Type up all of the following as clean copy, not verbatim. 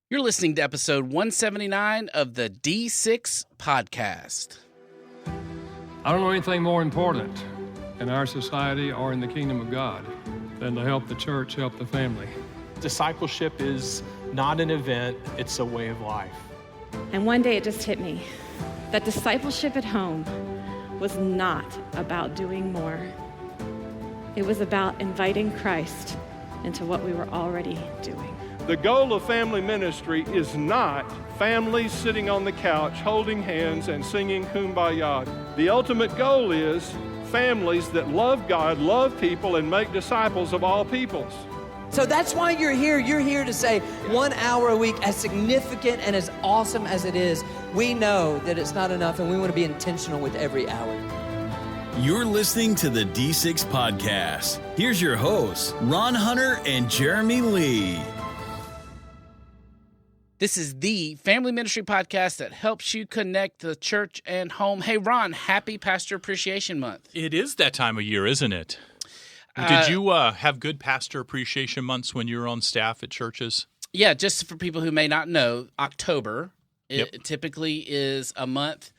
You're listening to episode 179 of the D6 podcast. I don't know anything more important in our society or in the kingdom of God than to help the church, help the family. Discipleship is not an event, it's a way of life. And one day it just hit me that discipleship at home was not about doing more. It was about inviting Christ into what we were already doing. The goal of family ministry is not families sitting on the couch holding hands and singing Kumbaya. The ultimate goal is families that love God, love people, and make disciples of all peoples. So that's why you're here. You're here to say 1 hour a week, as significant and as awesome as it is, we know that it's not enough and we want to be intentional with every hour. You're listening to the D6 podcast. Here's your hosts, Ron Hunter and Jeremy Lee. This is the family ministry podcast that helps you connect the church and home. Hey, Ron, happy Pastor Appreciation Month. It is that time of year, isn't it? Did you have good pastor appreciation months when you were on staff at churches? Yeah, just for people who may not know, October it typically is a month.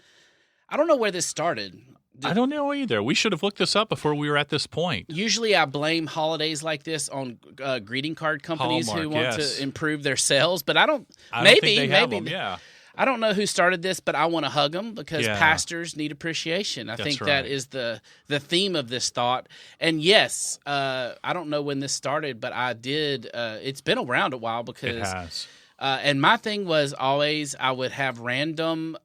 I don't know where this started. I don't know either. We should have looked this up before we were at this point. Usually I blame holidays like this on greeting card companies who want to improve their sales, but I don't think they have them, yeah. I don't know who started this, but I want to hug them because pastors need appreciation. I think that is the theme of this thought. And yes, I don't know when this started, but I did. It's been around a while because it has. And my thing was always I would have random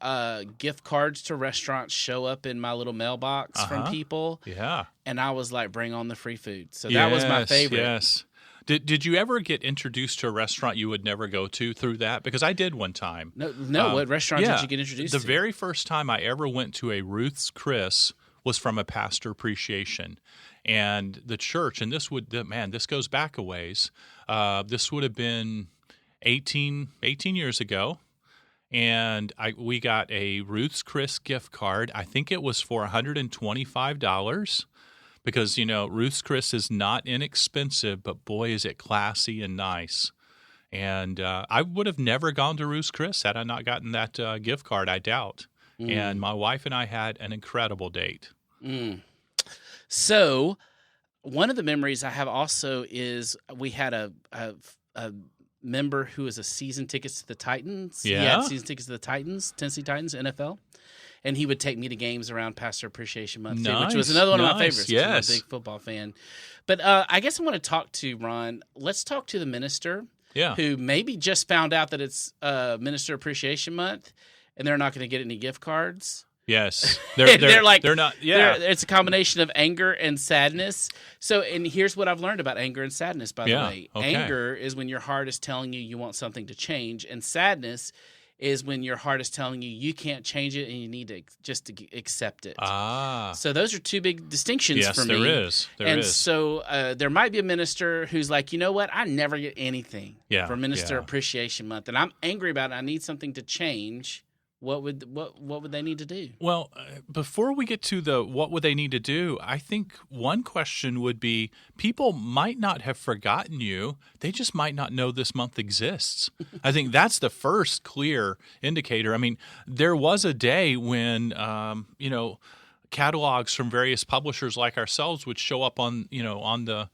gift cards to restaurants show up in my little mailbox from people. Yeah. And I was like, bring on the free food. So that was my favorite. Yes. Did you ever get introduced to a restaurant you would never go to through that? Because I did one time. No. What restaurant did you get introduced to? The very first time I ever went to a Ruth's Chris was from a pastor appreciation. And the church, and this goes back a ways. This would have been 18 years ago, and we got a Ruth's Chris gift card. I think it was for $125 because, Ruth's Chris is not inexpensive, but boy, is it classy and nice. And I would have never gone to Ruth's Chris had I not gotten that gift card, I doubt. And my wife and I had an incredible date. So one of the memories I have also is we had a member who was a season tickets to the Titans. Yeah. He had season tickets to the Titans, Tennessee Titans, NFL. And he would take me to games around Pastor Appreciation Month, too, which was another one of my favorites. Yes. I'm a big football fan. But I guess I want to talk to Ron. Let's talk to the minister who maybe just found out that it's Minister Appreciation Month and they're not going to get any gift cards. Yes. They're not. Yeah. It's a combination of anger and sadness. So, and here's what I've learned about anger and sadness, by the way. Okay. Anger is when your heart is telling you want something to change, and sadness is when your heart is telling you can't change it and you need to just to accept it. So those are two big distinctions for me. Yes, there is. So there might be a minister who's like, you know what? I never get anything for Minister Appreciation Month, and I'm angry about it. I need something to change. What would they need to do? Well, before we get to what would they need to do, I think one question would be people might not have forgotten you. They just might not know this month exists. I think that's the first clear indicator. I mean, there was a day when, catalogs from various publishers like ourselves would show up on the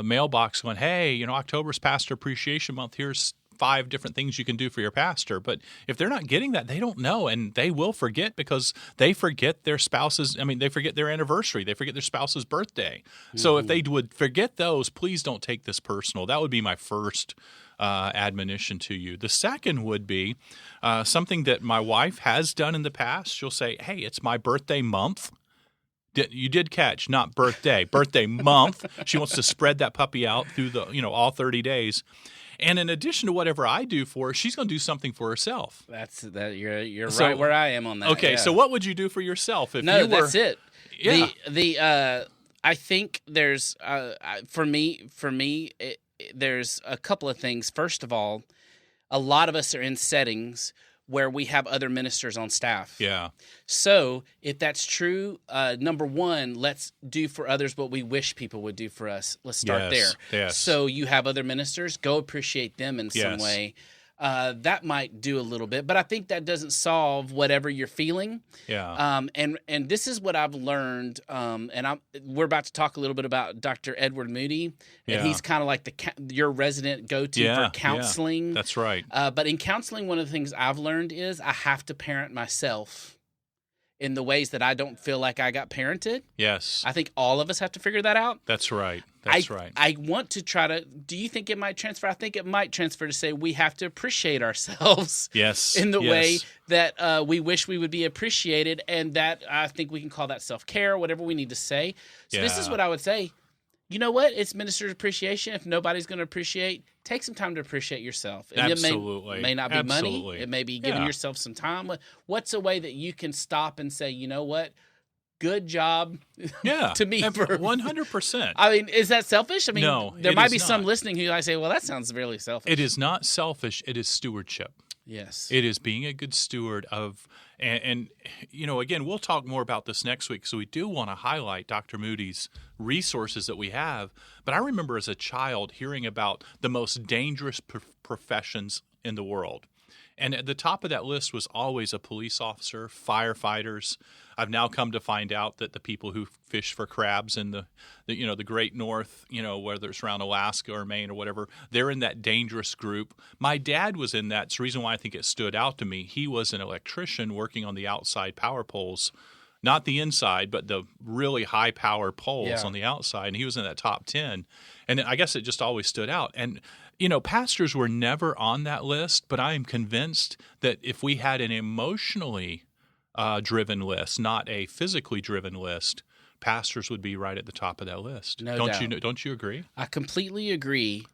mailbox going, hey, October's Pastor Appreciation Month. Here's 5 different things you can do for your pastor. But if they're not getting that, they don't know, and they will forget because they forget their spouse's, they forget their anniversary. They forget their spouse's birthday. Mm-hmm. So if they would forget those, please don't take this personal. That would be my first admonition to you. The second would be something that my wife has done in the past. She'll say, hey, it's my birthday month. You did catch, not birthday month. She wants to spread that puppy out through all 30 days. And in addition to whatever I do for her, she's going to do something for herself. You're right where I am on that. Okay, so what would you do for yourself if you were? That's it. Yeah. I think there's for me there's a couple of things. First of all, a lot of us are in settings where we have other ministers on staff. Yeah. So if that's true, number one, let's do for others what we wish people would do for us. Let's start there. Yes. So you have other ministers, go appreciate them in some way. that might do a little bit, but I think that doesn't solve whatever you're feeling. Yeah. And this is what I've learned. We're about to talk a little bit about Dr. Edward Moody, and he's kind of like your resident go-to for counseling. Yeah, that's right. But in counseling, one of the things I've learned is I have to parent myself in the ways that I don't feel like I got parented. Yes. I think all of us have to figure that out. That's right. That's right. I want to try to, do you think it might transfer? I think it might transfer to say we have to appreciate ourselves. Yes. In the way that we wish we would be appreciated. And that I think we can call that self-care, whatever we need to say. So this is what I would say. You know what? It's minister's appreciation. If nobody's going to appreciate, take some time to appreciate yourself. And Absolutely. It may not be money. It may be giving yourself some time. What's a way that you can stop and say, you know what? Good job to me. 100%. I mean, is that selfish? I mean, no, there might be some listening who might say, well, that sounds really selfish. It is not selfish. It is stewardship. Yes. It is being a good steward of, and you know, again, we'll talk more about this next week. So we do want to highlight Dr. Moody's resources that we have. But I remember as a child hearing about the most dangerous professions in the world. And at the top of that list was always a police officer, firefighters. I've now come to find out that the people who fish for crabs in the Great North, whether it's around Alaska or Maine or whatever, they're in that dangerous group. My dad was in that. It's the reason why I think it stood out to me. He was an electrician working on the outside power poles, not the inside, but the really high power poles on the outside. And he was in that top 10. And I guess it just always stood out. And pastors were never on that list, but I am convinced that if we had an emotionally driven list, not a physically driven list, pastors would be right at the top of that list. No doubt. Don't you agree? I completely agree.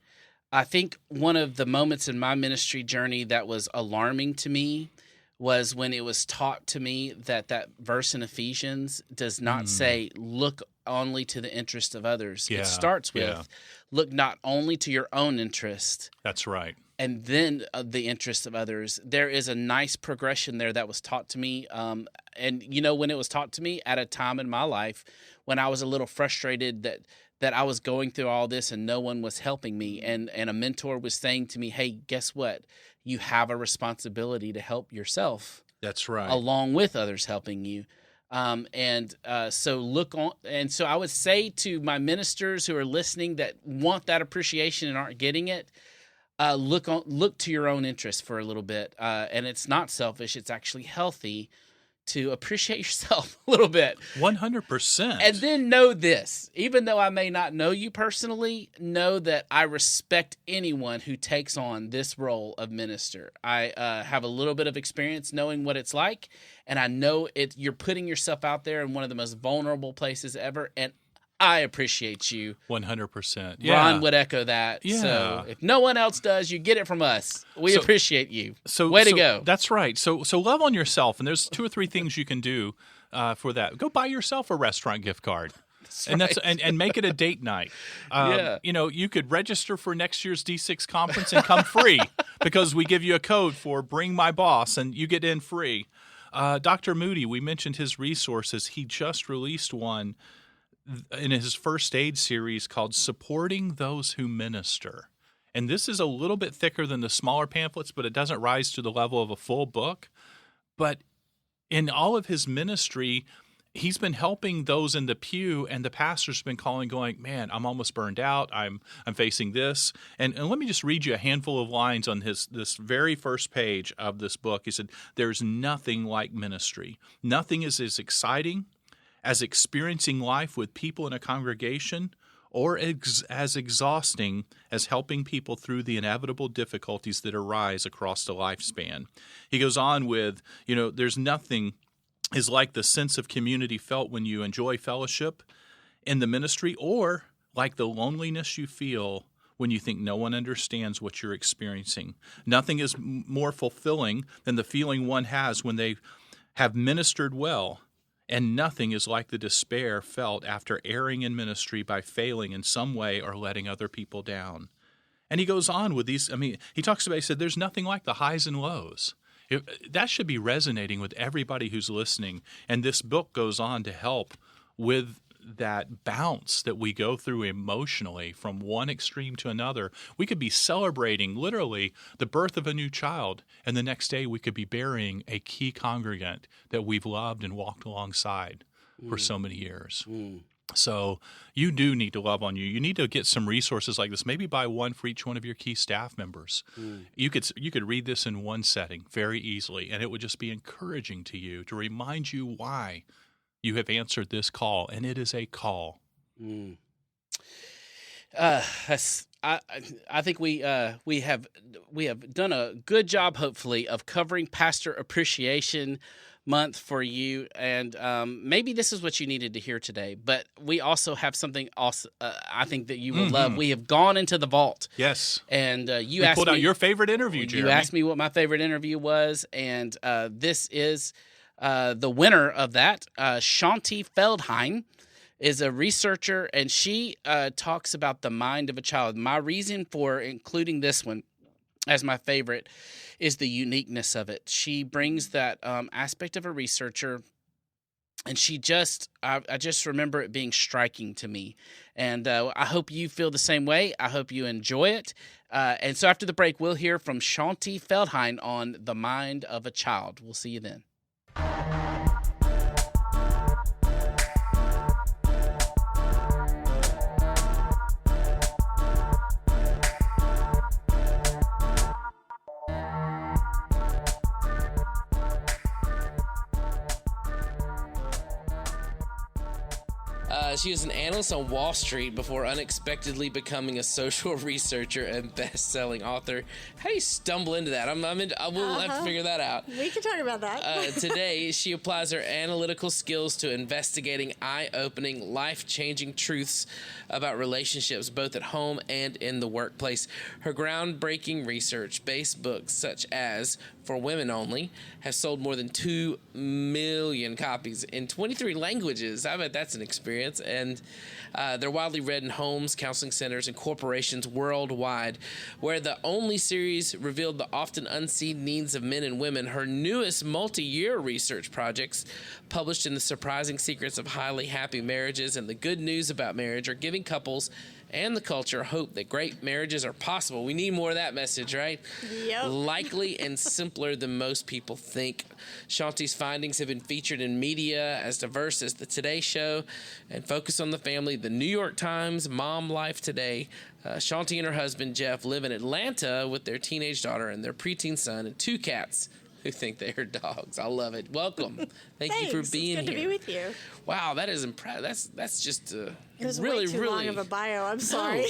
I think one of the moments in my ministry journey that was alarming to me was when it was taught to me that verse in Ephesians does not say, look only to the interest of others. It starts with, look not only to your own interest. That's right. And then the interest of others. There is a nice progression there that was taught to me. And, when it was taught to me at a time in my life when I was a little frustrated that I was going through all this and no one was helping me. And a mentor was saying to me, hey, guess what? You have a responsibility to help yourself. That's right. Along with others helping you. So look on. And so I would say to my ministers who are listening that want that appreciation and aren't getting it, look to your own interest for a little bit. And it's not selfish. It's actually healthy to appreciate yourself a little bit. 100%. And then know this, even though I may not know you personally, know that I respect anyone who takes on this role of minister. I have a little bit of experience knowing what it's like, and I know you're putting yourself out there in one of the most vulnerable places ever, and I appreciate you. 100%. Yeah. Ron would echo that. Yeah. So if no one else does, you get it from us. We appreciate you. Way to go. That's right. So love on yourself, and there's 2 or 3 things you can do for that. Go buy yourself a restaurant gift card. And make it a date night. You could register for next year's D6 conference and come free because we give you a code for Bring My Boss, and you get in free. Dr. Moody, we mentioned his resources. He just released one in his first aid series called Supporting Those Who Minister. And this is a little bit thicker than the smaller pamphlets, but it doesn't rise to the level of a full book. But in all of his ministry, he's been helping those in the pew, and the pastor's been calling, going, man, I'm almost burned out. I'm facing this. And let me just read you a handful of lines on this very first page of this book. He said, there's nothing like ministry. Nothing is as exciting as experiencing life with people in a congregation, or as exhausting as helping people through the inevitable difficulties that arise across the lifespan. He goes on with, there's nothing is like the sense of community felt when you enjoy fellowship in the ministry, or like the loneliness you feel when you think no one understands what you're experiencing. Nothing is more fulfilling than the feeling one has when they have ministered well. And nothing is like the despair felt after erring in ministry by failing in some way or letting other people down. And he goes on with these. He talks about, he said, there's nothing like the highs and lows. That should be resonating with everybody who's listening. And this book goes on to help with that bounce that we go through emotionally from one extreme to another. We could be celebrating literally the birth of a new child, and the next day we could be burying a key congregant that we've loved and walked alongside for so many years. So you do need to love on you. You need to get some resources like this. Maybe buy one for each one of your key staff members. You could read this in one setting very easily, and it would just be encouraging to you, to remind you why you have answered this call, and it is a call. I think we have done a good job, hopefully, of covering Pastor Appreciation Month for you, and maybe this is what you needed to hear today. But we also have something else I think that you will love. We have gone into the vault. Yes, and you pulled out your favorite interview, Jeremy. You asked me what my favorite interview was, and this is the winner of that. Shaunti Feldhahn is a researcher, and she talks about the mind of a child. My reason for including this one as my favorite is the uniqueness of it. She brings that aspect of a researcher, and I just remember it being striking to me. And I hope you feel the same way. I hope you enjoy it. And so after the break, we'll hear from Shaunti Feldhahn on the mind of a child. We'll see you then. She was an analyst on Wall Street before unexpectedly becoming a social researcher and best-selling author. How do you stumble into that? We'll have to figure that out. We can talk about that. Today, she applies her analytical skills to investigating eye-opening, life-changing truths about relationships, both at home and in the workplace. Her groundbreaking research-based books, such as For Women Only, have sold more than 2 million copies in 23 languages. I bet that's an experience. And they're widely read in homes, counseling centers, and corporations worldwide. Where the only series revealed the often unseen needs of men and women, her newest multi-year research projects, published in The Surprising Secrets of Highly Happy Marriages and The Good News About Marriage, are giving couples and the culture hope that great marriages are possible. We need more of that message, right? Yep. Likely and simpler than most people think. Shaunti's findings have been featured in media as diverse as The Today Show and Focus on the Family, The New York Times, Mom Life Today. Shaunti and her husband, Jeff, live in Atlanta with their teenage daughter and their preteen son and 2 cats who think they are dogs. I love it. Welcome. Thank you for being here. It's good to be with you. Wow, that is impressive. That's just it was really, way too long of a bio. I'm sorry.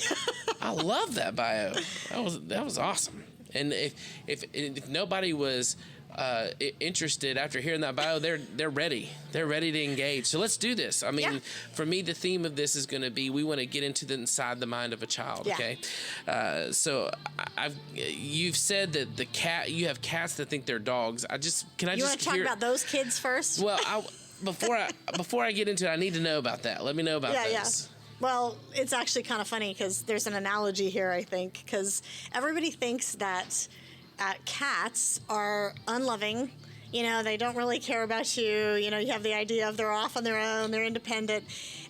I love that bio. That was awesome. And if nobody was interested after hearing that bio, they're ready. They're ready to engage. So let's do this. I mean, for me, the theme of this is going to be we want to get into the inside the mind of a child. Yeah. Okay. So you've said that you have cats that think they're dogs. You want to talk about those kids first? Well, before I get into it, I need to know about that. Let me know about this. Yeah. Well, it's actually kind of funny because there's an analogy here, I think, because everybody thinks that cats are unloving. You know, they don't really care about you. You know, you have the idea of they're off on their own, they're independent.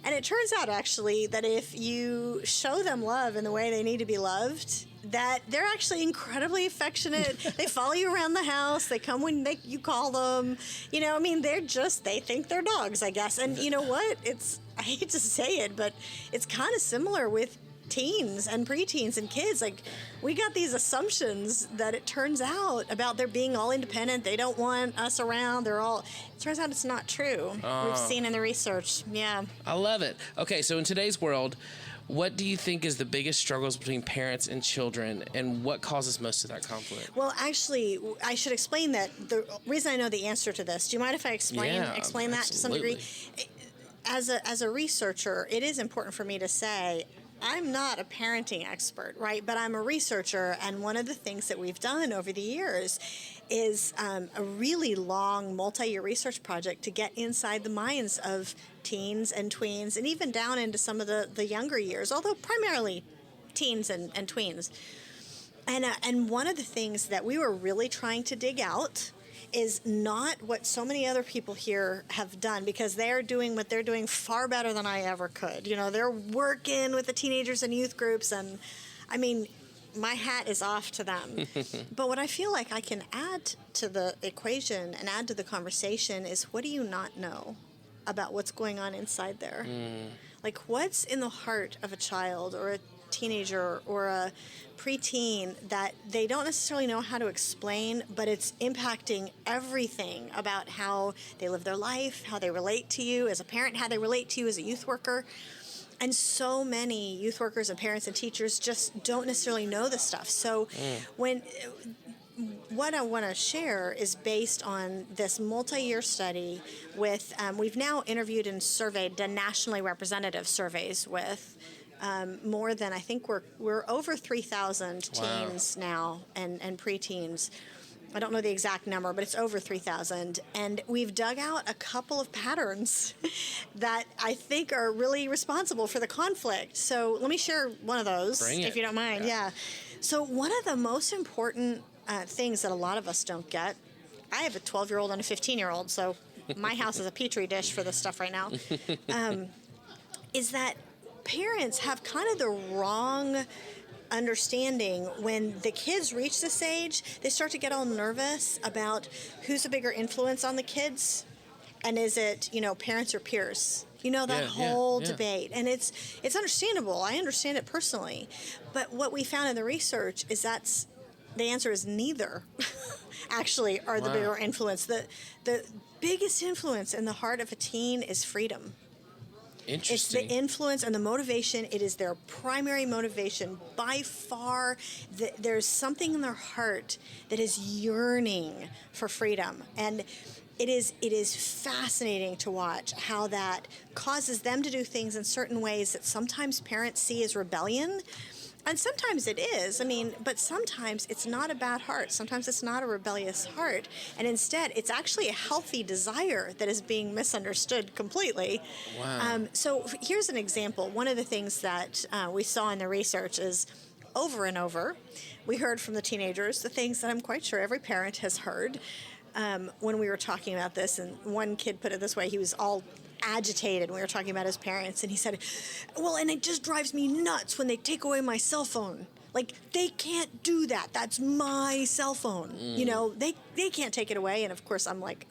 And it turns out, actually, that if you show them love in the way they need to be loved, that they're actually incredibly affectionate. They follow you around the house. They come when you call them. You know, I mean, they think they're dogs, I guess. And you know what? I hate to say it, but it's kind of similar with teens and preteens and kids. Like, we got these assumptions that it turns out about their being all independent. They don't want us around. It turns out it's not true. We've seen in the research. Yeah. I love it. Okay, so in today's world, what do you think is the biggest struggles between parents and children, and what causes most of that conflict? Well, actually, I should explain that the reason I know the answer to this. Do you mind if I explain that to some degree? As a researcher, it is important for me to say I'm not a parenting expert, right? But I'm a researcher, and one of the things that we've done over the years is a really long multi-year research project to get inside the minds of teens and tweens, and even down into some of the younger years, although primarily teens and tweens. And one of the things that we were really trying to dig out is not what so many other people here have done, because they're doing what they're doing far better than I ever could. You know, they're working with the teenagers and youth groups, and I mean, my hat is off to them. But what I feel like I can add to the equation and add to the conversation is, what do you not know about what's going on inside there? Like, what's in the heart of a child or a teenager or a preteen that they don't necessarily know how to explain, but it's impacting everything about how they live their life, how they relate to you as a parent, how they relate to you as a youth worker. And so many youth workers and parents and teachers just don't necessarily know this stuff. So what I want to share is based on this multi-year study with, we've now interviewed and surveyed, done nationally representative surveys with more than, I think we're over 3,000 teens now and preteens. I don't know the exact number, but it's over 3,000. And we've dug out a couple of patterns that I think are really responsible for the conflict. So let me share one of those, if you don't mind. Yeah. So one of the most important things that a lot of us don't get, I have a 12-year-old and a 15-year-old, so my house is a petri dish for this stuff right now, is that parents have kind of the wrong understanding. When the kids reach this age, they start to get all nervous about who's a bigger influence on the kids, and is it, parents or peers? That whole debate. And it's understandable. I understand it personally. But what we found in the research is the answer is neither actually are the bigger influence. The biggest influence in the heart of a teen is freedom. Interesting. It's the influence and the motivation. It is their primary motivation by far. There's something in their heart that is yearning for freedom. And it is fascinating to watch how that causes them to do things in certain ways that sometimes parents see as rebellion. And sometimes it is, but sometimes it's not a bad heart. Sometimes it's not a rebellious heart. And instead, it's actually a healthy desire that is being misunderstood completely. Wow. So here's an example. One of the things that we saw in the research is, over and over, we heard from the teenagers the things that I'm quite sure every parent has heard when we were talking about this. And one kid put it this way. He was all agitated when we were talking about his parents, and he said, well, and it just drives me nuts when they take away my cell phone. Like, they can't do that. That's my cell phone. They can't take it away. And of course I'm like,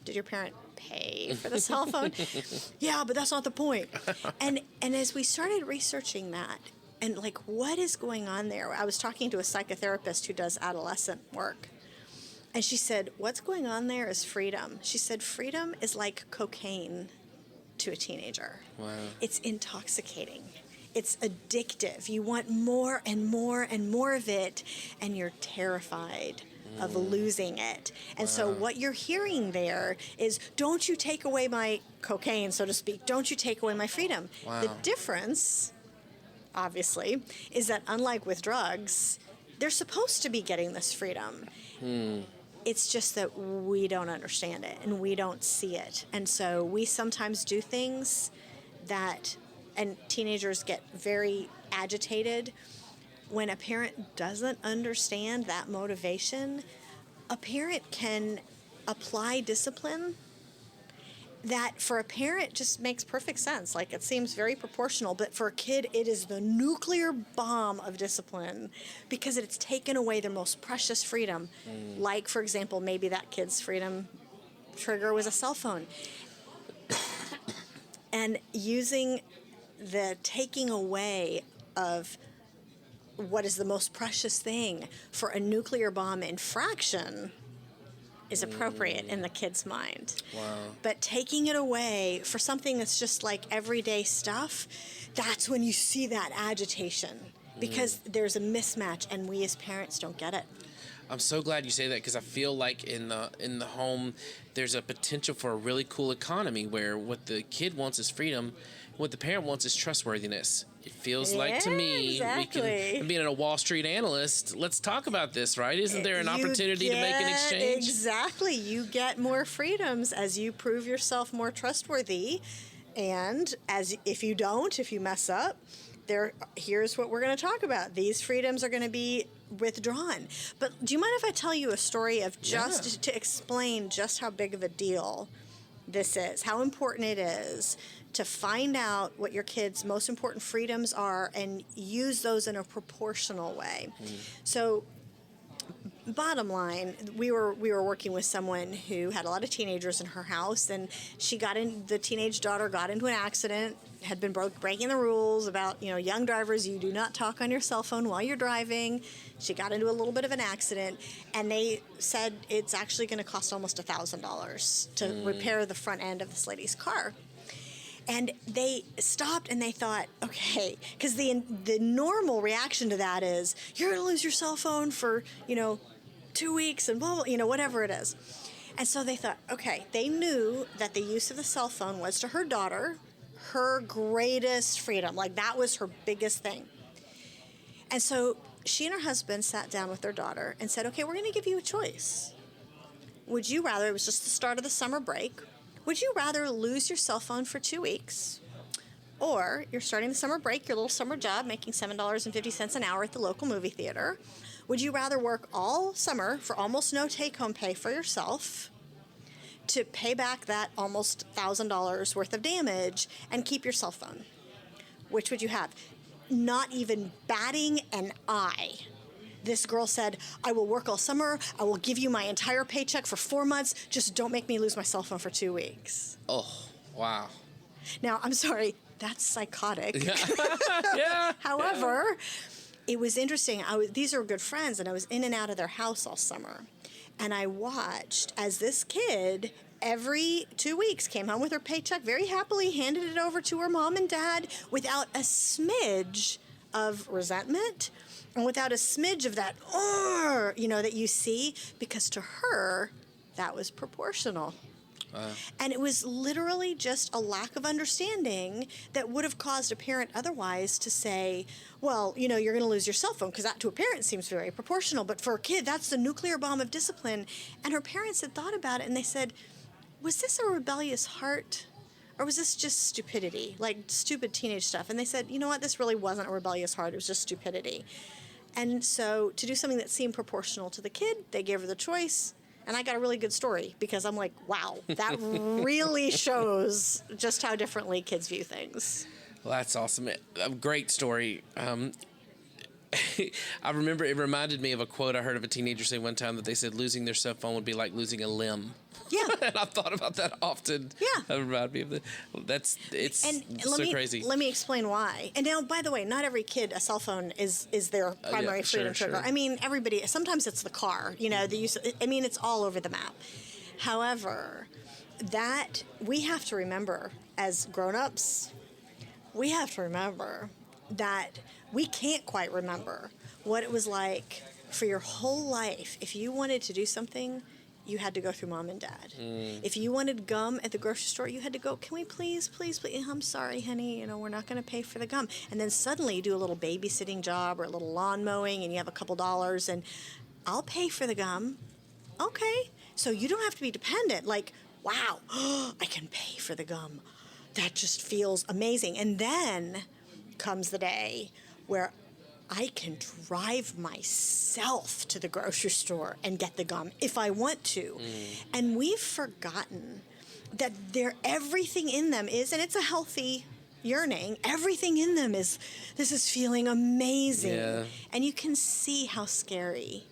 did your parent pay for the cell phone? Yeah, but that's not the point. And as we started researching that, and like, what is going on there, I was talking to a psychotherapist who does adolescent work. And she said, what's going on there is freedom. She said, freedom is like cocaine to a teenager. Wow. It's intoxicating. It's addictive. You want more and more and more of it, and you're terrified of losing it. And so what you're hearing there is, don't you take away my cocaine, so to speak. Don't you take away my freedom. Wow. The difference, obviously, is that unlike with drugs, they're supposed to be getting this freedom. It's just that we don't understand it and we don't see it. And so we sometimes do things and teenagers get very agitated when a parent doesn't understand that motivation. A parent can apply discipline that for a parent just makes perfect sense. Like, it seems very proportional, but for a kid, it is the nuclear bomb of discipline because it's taken away their most precious freedom. Like, for example, maybe that kid's freedom trigger was a cell phone. And using the taking away of what is the most precious thing for a nuclear bomb infraction is appropriate in the kid's mind. Wow. But taking it away for something that's just like everyday stuff, that's when you see that agitation because there's a mismatch, and we as parents don't get it. I'm so glad you say that, because I feel like in the home there's a potential for a really cool economy where what the kid wants is freedom, what the parent wants is trustworthiness. It feels like to me, exactly. Being a Wall Street analyst, let's talk about this, right? Isn't there an opportunity to make an exchange? Exactly. You get more freedoms as you prove yourself more trustworthy. And if you mess up, here's what we're going to talk about. These freedoms are going to be withdrawn. But do you mind if I tell you a story of just to explain just how big of a deal this is, how important it is to find out what your kids' most important freedoms are and use those in a proportional way. So bottom line, we were working with someone who had a lot of teenagers in her house, and the teenage daughter got into an accident, had been breaking the rules about, young drivers, you do not talk on your cell phone while you're driving. She got into a little bit of an accident, and they said it's actually going to cost almost $1,000 to repair the front end of this lady's car. And they stopped and they thought, okay, because the normal reaction to that is, you're going to lose your cell phone for, 2 weeks and blah, blah, whatever it is. And so they thought, okay, they knew that the use of the cell phone was to her daughter her greatest freedom. Like, that was her biggest thing. And so she and her husband sat down with their daughter and said, okay, we're going to give you a choice. Would you rather, it was just the start of the summer break, would you rather lose your cell phone for 2 weeks, or you're starting the summer break, your little summer job, making $7.50 an hour at the local movie theater? Would you rather work all summer for almost no take-home pay for yourself to pay back that almost $1,000 worth of damage and keep your cell phone? Which would you have? Not even batting an eye. This girl said, I will work all summer. I will give you my entire paycheck for 4 months. Just don't make me lose my cell phone for 2 weeks. Oh, wow. Now, I'm sorry, that's psychotic. Yeah. However, it was interesting. These are good friends, and I was in and out of their house all summer. And I watched as this kid every 2 weeks came home with her paycheck very happily, handed it over to her mom and dad without a smidge of resentment and without a smidge of that, that you see, because to her, that was proportional. And it was literally just a lack of understanding that would have caused a parent otherwise to say, well, you're going to lose your cell phone, because that to a parent seems very proportional. But for a kid, that's the nuclear bomb of discipline. And her parents had thought about it, and they said, was this a rebellious heart? Or was this just stupidity, like stupid teenage stuff? And they said, you know what, this really wasn't a rebellious heart. It was just stupidity. And so to do something that seemed proportional to the kid, they gave her the choice. And I got a really good story, because I'm like, wow, that really shows just how differently kids view things. Well, that's awesome. A great story. I remember it reminded me of a quote I heard of a teenager say one time, that they said losing their cell phone would be like losing a limb. Yeah. And I've thought about that often. Yeah. That reminded me of crazy. Let me explain why. And now, by the way, not every kid, a cell phone is their primary freedom trigger. Sure. I mean, everybody, sometimes it's the car, the use, it's all over the map. However, that we have to remember as grown-ups, we have to remember that we can't quite remember what it was like for your whole life. If you wanted to do something, you had to go through mom and dad. If you wanted gum at the grocery store, you had to go, can we please, I'm sorry, honey, we're not going to pay for the gum. And then suddenly you do a little babysitting job or a little lawn mowing, and you have a couple dollars, and I'll pay for the gum. Okay. So you don't have to be dependent. Like, wow, I can pay for the gum. That just feels amazing. And then comes the day where I can drive myself to the grocery store and get the gum if I want to. And we've forgotten that everything in them is, and it's a healthy yearning, everything in them is, this is feeling amazing. Yeah. And you can see how scary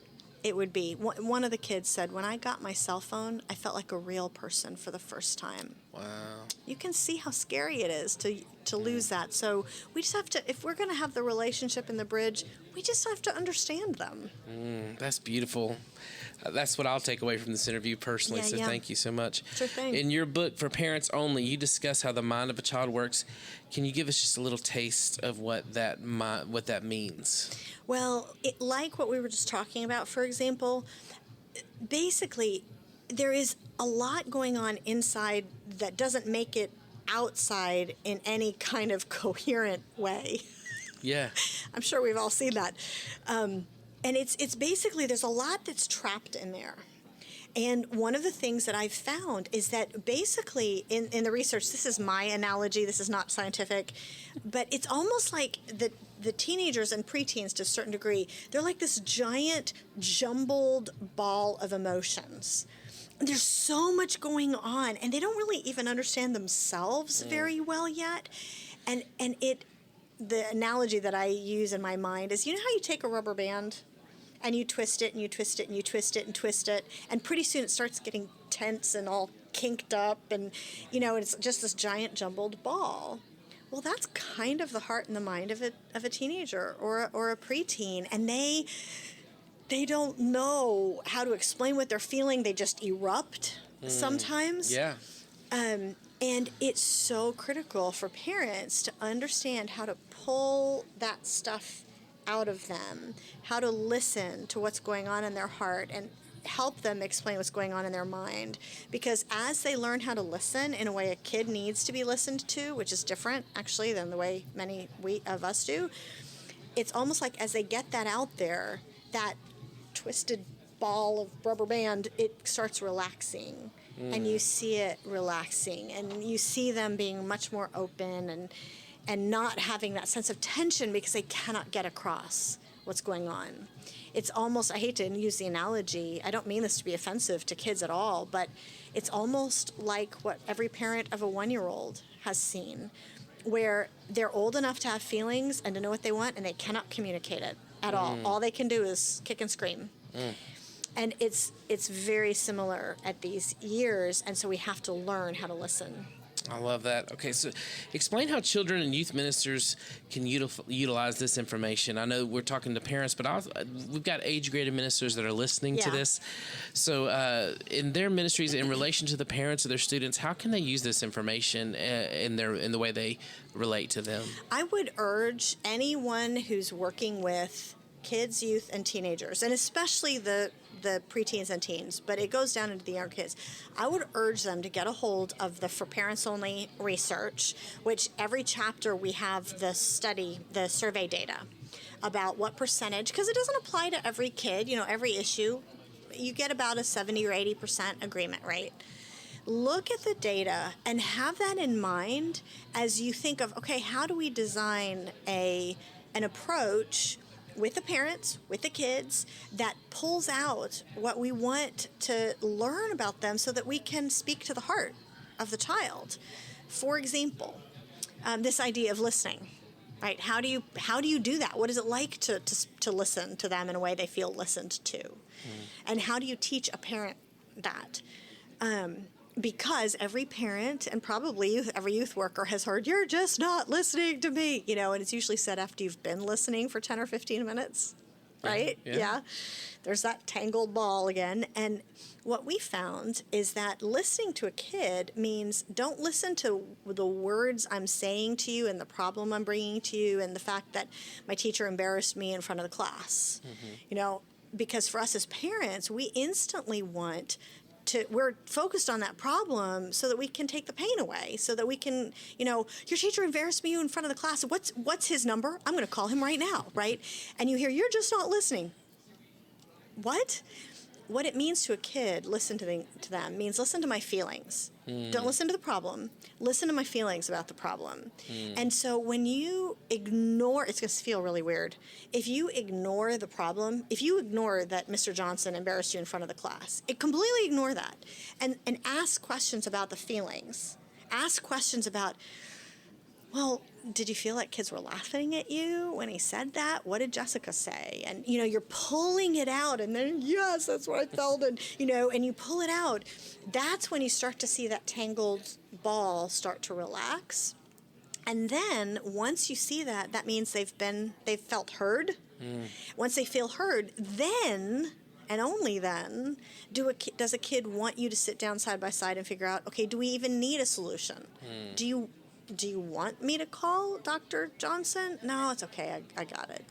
it would be. One of the kids said, when I got my cell phone, I felt like a real person for the first time. Wow. You can see how scary it is to lose that. So we just have to, if we're going to have the relationship and the bridge, we just have to understand them. That's beautiful. That's what I'll take away from this interview personally, so thank you so much. Sure thing. In your book, For Parents Only, you discuss how the mind of a child works. Can you give us just a little taste of what that means? Well, like what we were just talking about, for example, basically there is a lot going on inside that doesn't make it outside in any kind of coherent way. Yeah. I'm sure we've all seen that. And it's basically, there's a lot that's trapped in there. And one of the things that I've found is that basically in the research, this is my analogy, this is not scientific, but it's almost like the teenagers and preteens, to a certain degree, they're like this giant jumbled ball of emotions. There's so much going on, and they don't really even understand themselves very well yet. And the analogy that I use in my mind is, you know how you take a rubber band and you twist it and you twist it and you twist it and twist it, and pretty soon it starts getting tense and all kinked up, and it's just this giant jumbled ball. Well, that's kind of the heart and the mind of a teenager or a preteen, and they don't know how to explain what they're feeling. They just erupt sometimes. Yeah. And it's so critical for parents to understand how to pull that stuff out of them, how to listen to what's going on in their heart, and help them explain what's going on in their mind. Because as they learn how to listen in a way a kid needs to be listened to, which is different actually than the way many of us do, it's almost like as they get that out there, that twisted ball of rubber band, it starts relaxing. And you see it relaxing, and you see them being much more open and not having that sense of tension because they cannot get across what's going on. It's almost, I hate to use the analogy, I don't mean this to be offensive to kids at all, but it's almost like what every parent of a 1-year-old has seen, where they're old enough to have feelings and to know what they want, and they cannot communicate it at all. All they can do is kick and scream. And it's very similar at these years, and so we have to learn how to listen. I love that. Okay, so explain how children and youth ministers can utilize this information. I know we're talking to parents, but we've got age-graded ministers that are listening to this. So in their ministries, in relation to the parents of their students, how can they use this information in the way they relate to them? I would urge anyone who's working with kids, youth, and teenagers, and especially the preteens and teens, but it goes down into the younger kids. I would urge them to get a hold of the For Parents Only research, which every chapter we have the survey data about what percentage, because it doesn't apply to every kid, every issue. You get about a 70 or 80% agreement rate. Look at the data and have that in mind as you think of, okay, how do we design an approach with the parents, with the kids, that pulls out what we want to learn about them so that we can speak to the heart of the child. For example, this idea of listening, right? How do you do that? What is it like to listen to them in a way they feel listened to? And how do you teach a parent that? Because every parent and probably every youth worker has heard, you're just not listening to me, and it's usually said after you've been listening for 10 or 15 minutes, right? Yeah. There's that tangled ball again. And what we found is that listening to a kid means don't listen to the words I'm saying to you and the problem I'm bringing to you and the fact that my teacher embarrassed me in front of the class, because for us as parents, we instantly want we're focused on that problem so that we can take the pain away, so that we can, your teacher embarrassed me in front of the class. What's his number? I'm going to call him right now, right? And you hear, you're just not listening. What? What it means to a kid, listen to them, means listen to my feelings. Don't listen to the problem. Listen to my feelings about the problem. And so when you ignore, it's going to feel really weird. If you ignore the problem, if you ignore that Mr. Johnson embarrassed you in front of the class, completely ignore that and ask questions about the feelings. Ask questions about, well, did you feel like kids were laughing at you when he said that? What did Jessica say? And, you're pulling it out, and then, yes, that's what I felt, and you pull it out. That's when you start to see that tangled ball start to relax. And then once you see that, that means they've felt heard. Once they feel heard, then and only then does a kid want you to sit down side by side and figure out, okay, do we even need a solution? Do you want me to call Dr. Johnson? No, it's okay. I got it.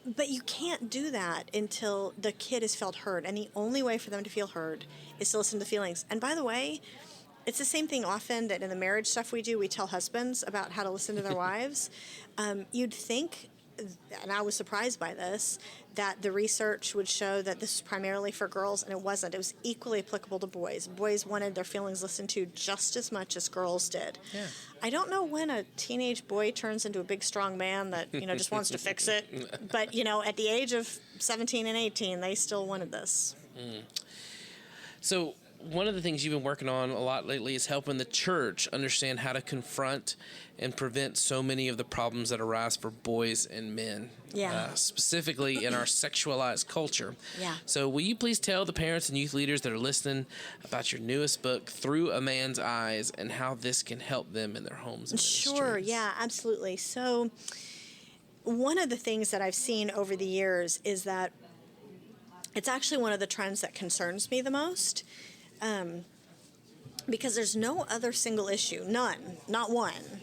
But you can't do that until the kid has felt heard. And the only way for them to feel heard is to listen to feelings. And by the way, it's the same thing often that in the marriage stuff we do, we tell husbands about how to listen to their wives. You'd think and I was surprised by this, that the research would show that this was primarily for girls, and it wasn't. It was equally applicable to boys. Boys wanted their feelings listened to just as much as girls did. Yeah. I don't know when a teenage boy turns into a big, strong man that, just wants to fix it. But, at the age of 17 and 18, they still wanted this. So one of the things you've been working on a lot lately is helping the church understand how to confront and prevent so many of the problems that arise for boys and men, specifically in our sexualized culture. Yeah. So will you please tell the parents and youth leaders that are listening about your newest book, Through a Man's Eyes, and how this can help them in their homes and Sure, ministries? yeah, absolutely. So one of the things that I've seen over the years is that it's actually one of the trends that concerns me the most. Because there's no other single issue, none, not one,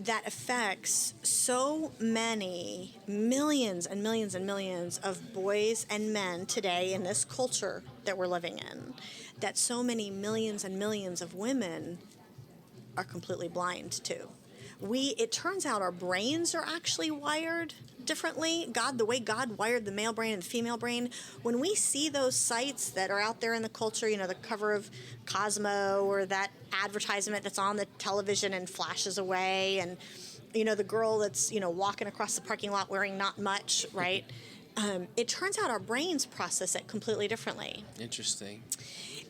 that affects so many millions and millions and millions of boys and men today in this culture that we're living in, that so many millions and millions of women are completely blind to. It turns out our brains are actually wired differently. The way God wired the male brain and the female brain, when we see those sites that are out there in the culture, the cover of Cosmo or that advertisement that's on the television and flashes away, and the girl that's walking across the parking lot wearing not much, right? It turns out our brains process it completely differently. Interesting.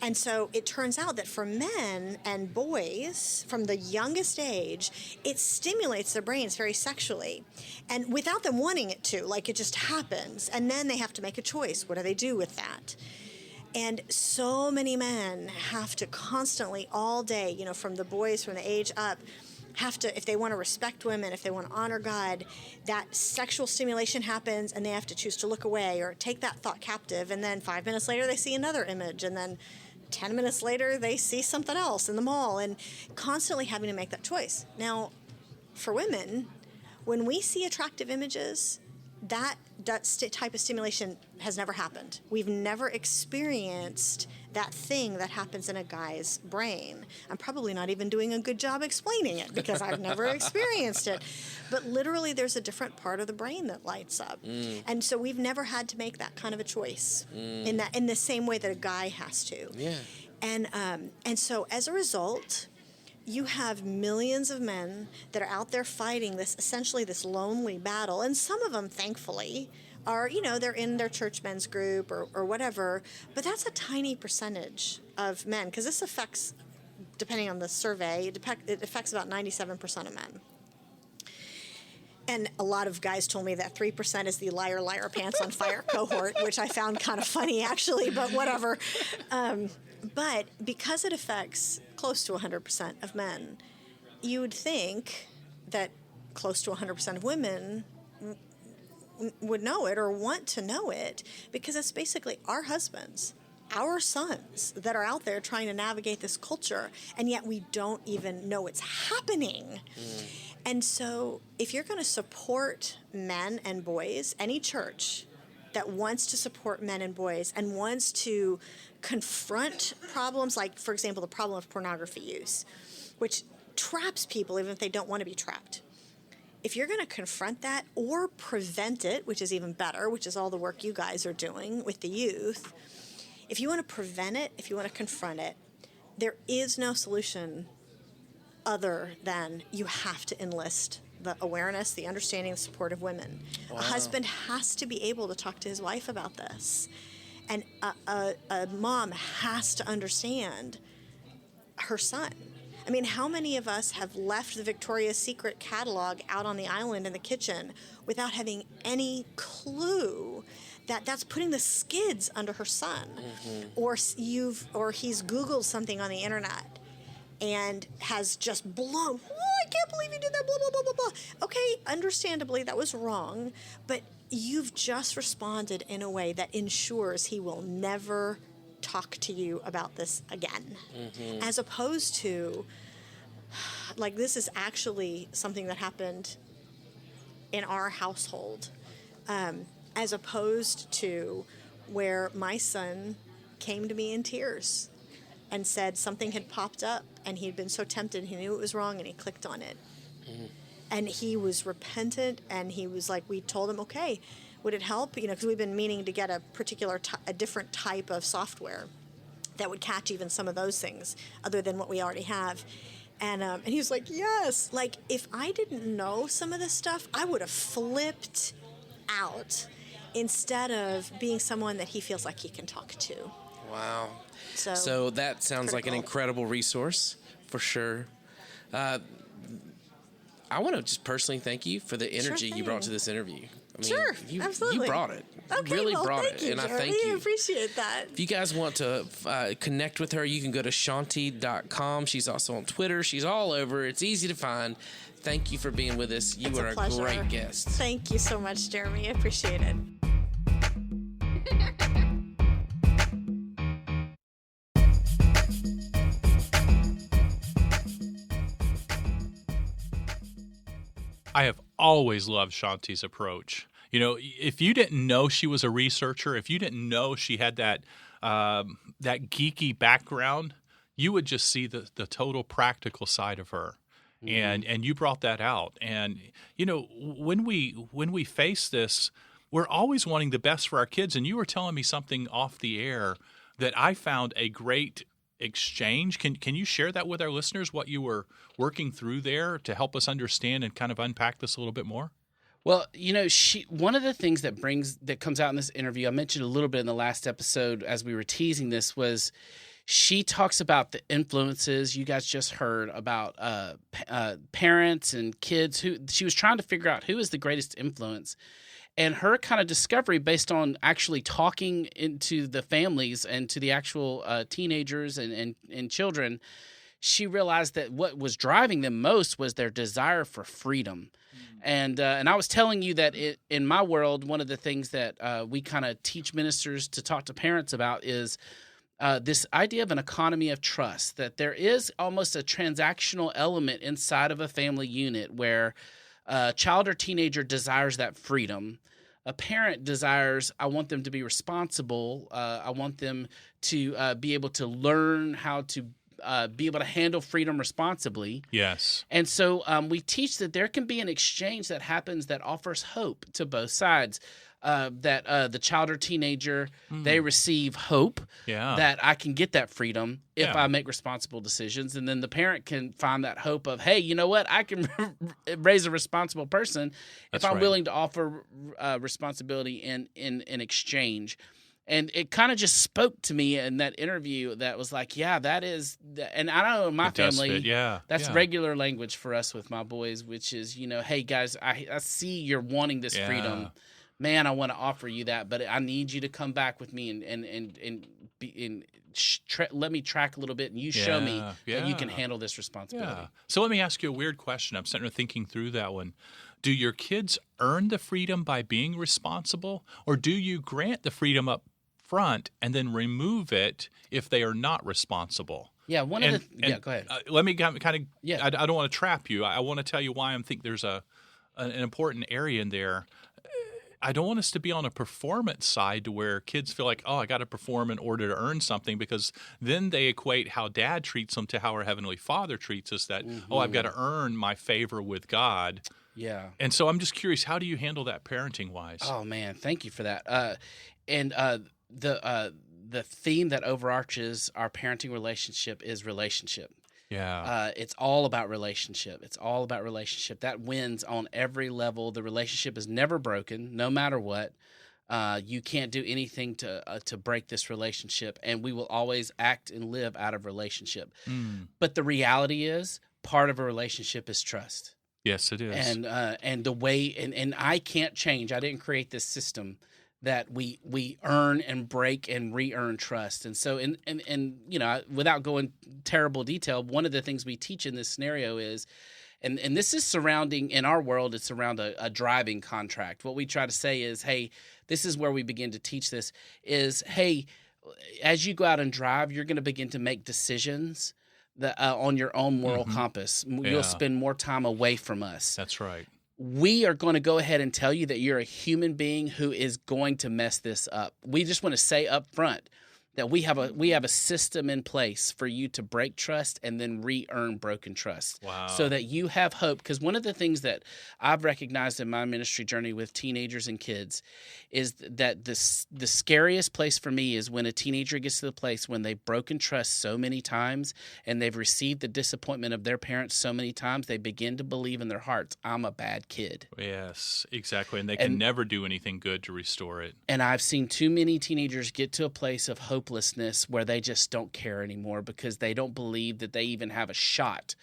And so it turns out that for men and boys, from the youngest age, it stimulates their brains very sexually. And without them wanting it to, it just happens. And then they have to make a choice. What do they do with that? And so many men have to constantly, all day, from the boys, from the age up, have to, if they want to respect women, if they want to honor God, that sexual stimulation happens and they have to choose to look away or take that thought captive. And then 5 minutes later, they see another image. And then 10 minutes later, they see something else in the mall, and constantly having to make that choice. Now, for women, when we see attractive images, that type of stimulation has never happened. We've never experienced that thing that happens in a guy's brain. I'm probably not even doing a good job explaining it because I've never experienced it. But literally, there's a different part of the brain that lights up. And so we've never had to make that kind of a choice in the same way that a guy has to. Yeah. And so as a result, you have millions of men that are out there fighting this lonely battle. And some of them, thankfully, are, they're in their church men's group or whatever. But that's a tiny percentage of men, because this affects, depending on the survey, it affects about 97% of men. And a lot of guys told me that 3% is the liar, liar, pants on fire cohort, which I found kind of funny, actually, but whatever. But because it affects close to 100% of men, you would think that close to 100% of women would know it or want to know it, because it's basically our husbands, our sons that are out there trying to navigate this culture, and yet we don't even know it's happening. And so if you're going to support men and boys, any church that wants to support men and boys and wants to confront problems like, for example, the problem of pornography use, which traps people even if they don't want to be trapped. If you're going to confront that or prevent it, which is even better, which is all the work you guys are doing with the youth, if you want to prevent it, if you want to confront it, there is no solution other than you have to enlist the awareness, the understanding, the support of women. Wow. A husband has to be able to talk to his wife about this. And a mom has to understand her son. I mean, how many of us have left the Victoria's Secret catalog out on the island in the kitchen without having any clue that that's putting the skids under her son? Or he's Googled something on the internet and has just blown, I can't believe you did that, blah, blah, blah, blah, blah. Okay, understandably, that was wrong, but you've just responded in a way that ensures he will never talk to you about this again. As opposed to, like, this is actually something that happened in our household, as opposed to where my son came to me in tears and said something had popped up and he'd been so tempted, he knew it was wrong, and he clicked on it. And he was repentant, and he was like, we told him, okay, would it help? Because we've been meaning to get a different type of software that would catch even some of those things other than what we already have. And he was like, yes. Like, if I didn't know some of this stuff, I would have flipped out instead of being someone that he feels like he can talk to. Wow. So that sounds like an incredible resource, for sure. I want to just personally thank you for the energy you brought to this interview. I mean, absolutely. You brought it. Okay, You really brought thank it, you, and Jeremy. I thank you. I appreciate that. If you guys want to connect with her, you can go to Shaunti.com. She's also on Twitter. She's all over. It's easy to find. Thank you for being with us. You are a great guest. Thank you so much, Jeremy. I appreciate it. I have always loved Shaunti's approach. If you didn't know she was a researcher, if you didn't know she had that geeky background, you would just see the total practical side of her. Mm-hmm. And you brought that out. And when we face this, we're always wanting the best for our kids. And you were telling me something off the air that I found a great exchange. Can you share that with our listeners, what you were working through there to help us understand and kind of unpack this a little bit more? Well, one of the things that comes out in this interview, I mentioned a little bit in the last episode as we were teasing this, was she talks about the influences you guys just heard about parents and kids. Who she was trying to figure out who is the greatest influence. And her kind of discovery based on actually talking into the families and to the actual teenagers and children, she realized that what was driving them most was their desire for freedom. Mm-hmm. And I was telling you that in my world, one of the things that we kind of teach ministers to talk to parents about is this idea of an economy of trust, that there is almost a transactional element inside of a family unit where a child or teenager desires that freedom. A parent desires, I want them to be responsible. I want them to be able to learn how to be able to handle freedom responsibly. Yes. And so we teach that there can be an exchange that happens that offers hope to both sides. That the child or teenager, they receive hope that I can get that freedom if I make responsible decisions. And then the parent can find that hope of, hey, you know what? I can raise a responsible person if I'm willing to offer responsibility in exchange. And it kind of just spoke to me in that interview that was like, yeah, that is – and I know in my family, that's regular language for us with my boys, which is, hey, guys, I see you're wanting this freedom. Man, I want to offer you that, but I need you to come back with me and let me track a little bit, and you show me that you can handle this responsibility. Yeah. So let me ask you a weird question. I'm sitting there thinking through that one. Do your kids earn the freedom by being responsible, or do you grant the freedom up front and then remove it if they are not responsible? Yeah, go ahead. Let me kind of I don't want to trap you. I want to tell you why I think there's an important area in there. I don't want us to be on a performance side to where kids feel like, oh, I got to perform in order to earn something, because then they equate how dad treats them to how our Heavenly Father treats us, that, I've got to earn my favor with God. Yeah. And so I'm just curious, how do you handle that parenting-wise? Oh, man, thank you for that. The theme that overarches our parenting relationship is relationship. Yeah. It's all about relationship. It's all about relationship. That wins on every level. The relationship is never broken, no matter what. You can't do anything to break this relationship, and we will always act and live out of relationship. But the reality is, part of a relationship is trust. Yes, it is. And the way and I can't change. I didn't create this system that we earn and break and re-earn trust. And so, without going terrible detail, one of the things we teach in this scenario is, and this is surrounding, in our world, it's around a driving contract. What we try to say is, hey, this is where we begin to teach this, is, hey, as you go out and drive, you're going to begin to make decisions that on your own moral compass. You'll spend more time away from us. That's right. We are going to go ahead and tell you that you're a human being who is going to mess this up. We just want to say up front that we have a system in place for you to break trust and then re-earn broken trust. Wow. So that you have hope. Because one of the things that I've recognized in my ministry journey with teenagers and kids is that the scariest place for me is when a teenager gets to the place when they've broken trust so many times and they've received the disappointment of their parents so many times, they begin to believe in their hearts, I'm a bad kid. Yes, exactly. And they can never do anything good to restore it. And I've seen too many teenagers get to a place of hopelessness where they just don't care anymore because they don't believe that they even have a shot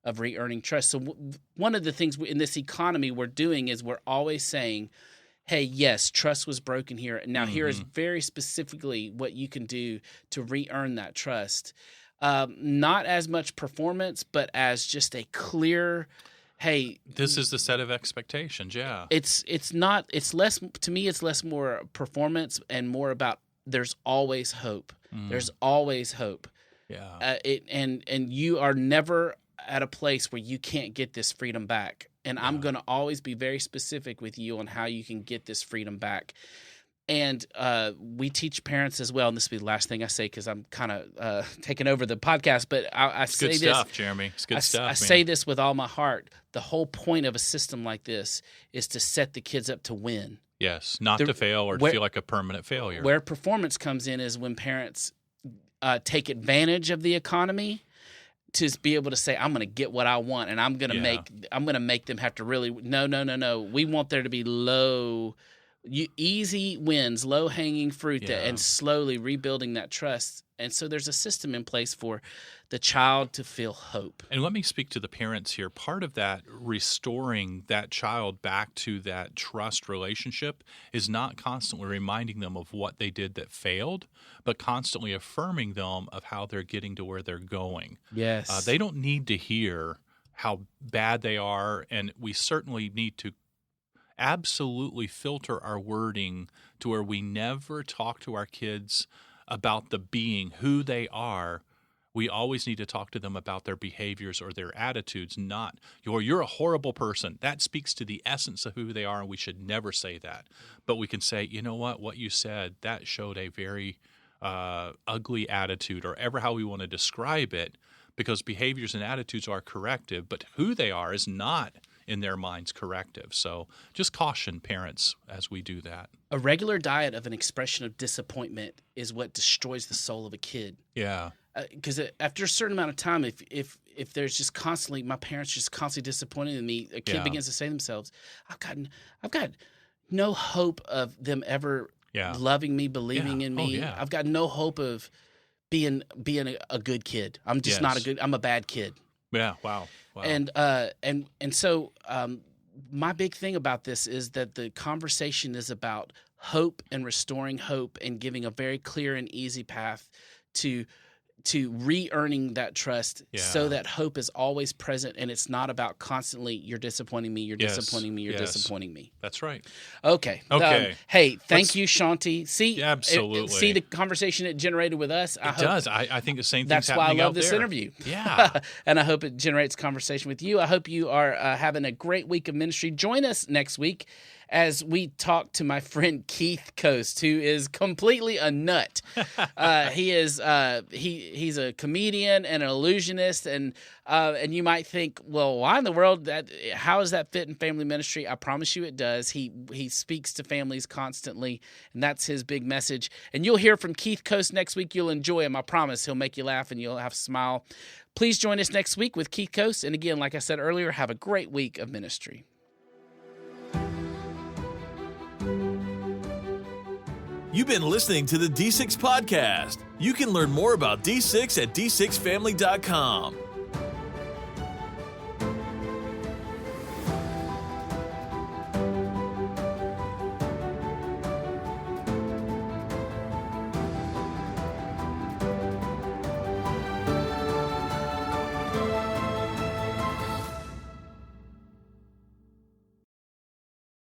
of re-earning trust. So one of the things in this economy we're doing is we're always saying, hey, yes, trust was broken here. Now here is very specifically what you can do to re-earn that trust. Not as much performance, but as just a clear, hey, this is the set of expectations. Yeah, it's less, to me, it's less more performance and more about there's always hope. There's always hope. Yeah. And you are never at a place where you can't get this freedom back. And I'm going to always be very specific with you on how you can get this freedom back. And we teach parents as well, and this will be the last thing I say because I'm kind of taking over the podcast, but I say this. It's good stuff, Jeremy. It's good stuff. I say this with all my heart. The whole point of a system like this is to set the kids up to win. Yes, not to fail or to feel like a permanent failure. Where performance comes in is when parents take advantage of the economy to be able to say, I'm going to get what I want, and I'm going to make them have to really no. We want there to be easy wins, low hanging fruit, and slowly rebuilding that trust. And so there's a system in place for the child to feel hope. And let me speak to the parents here. Part of that restoring that child back to that trust relationship is not constantly reminding them of what they did that failed, but constantly affirming them of how they're getting to where they're going. Yes. They don't need to hear how bad they are, and we certainly need to absolutely filter our wording to where we never talk to our kids about the being, who they are. We always need to talk to them about their behaviors or their attitudes, not you're a horrible person. That speaks to the essence of who they are, and we should never say that. But we can say, you know what you said, that showed a very ugly attitude, or ever how we want to describe it, because behaviors and attitudes are corrective, but who they are is not in their minds corrective. So just caution parents as we do that. A regular diet of an expression of disappointment is what destroys the soul of a kid. Yeah. Because after a certain amount of time, if there's just constantly, my parents just constantly disappointed in me, a kid begins to say to themselves, I've got no hope of them ever loving me, believing in me. I've got no hope of being a good kid. I'm just I'm a bad kid. Yeah. Wow. And so my big thing about this is that the conversation is about hope and restoring hope and giving a very clear and easy path to re-earning that trust so that hope is always present, and it's not about constantly, you're disappointing me, you're disappointing me, you're disappointing me. That's right. Okay. Hey, thank you, Shaunti. See, absolutely. See the conversation it generated with us? It does. I think the same thing's happening. That's why I love this there. interview. Yeah. And I hope it generates conversation with you. I hope you are having a great week of ministry. Join us next week as we talk to my friend Keith Coast, who is completely a nut. He's a comedian and an illusionist, and you might think, well, why in the world? How does that fit in family ministry? I promise you it does. He speaks to families constantly, and that's his big message. And you'll hear from Keith Coast next week. You'll enjoy him. I promise. He'll make you laugh, and you'll have a smile. Please join us next week with Keith Coast. And again, like I said earlier, have a great week of ministry. You've been listening to the D6 Podcast. You can learn more about D6 at d6family.com.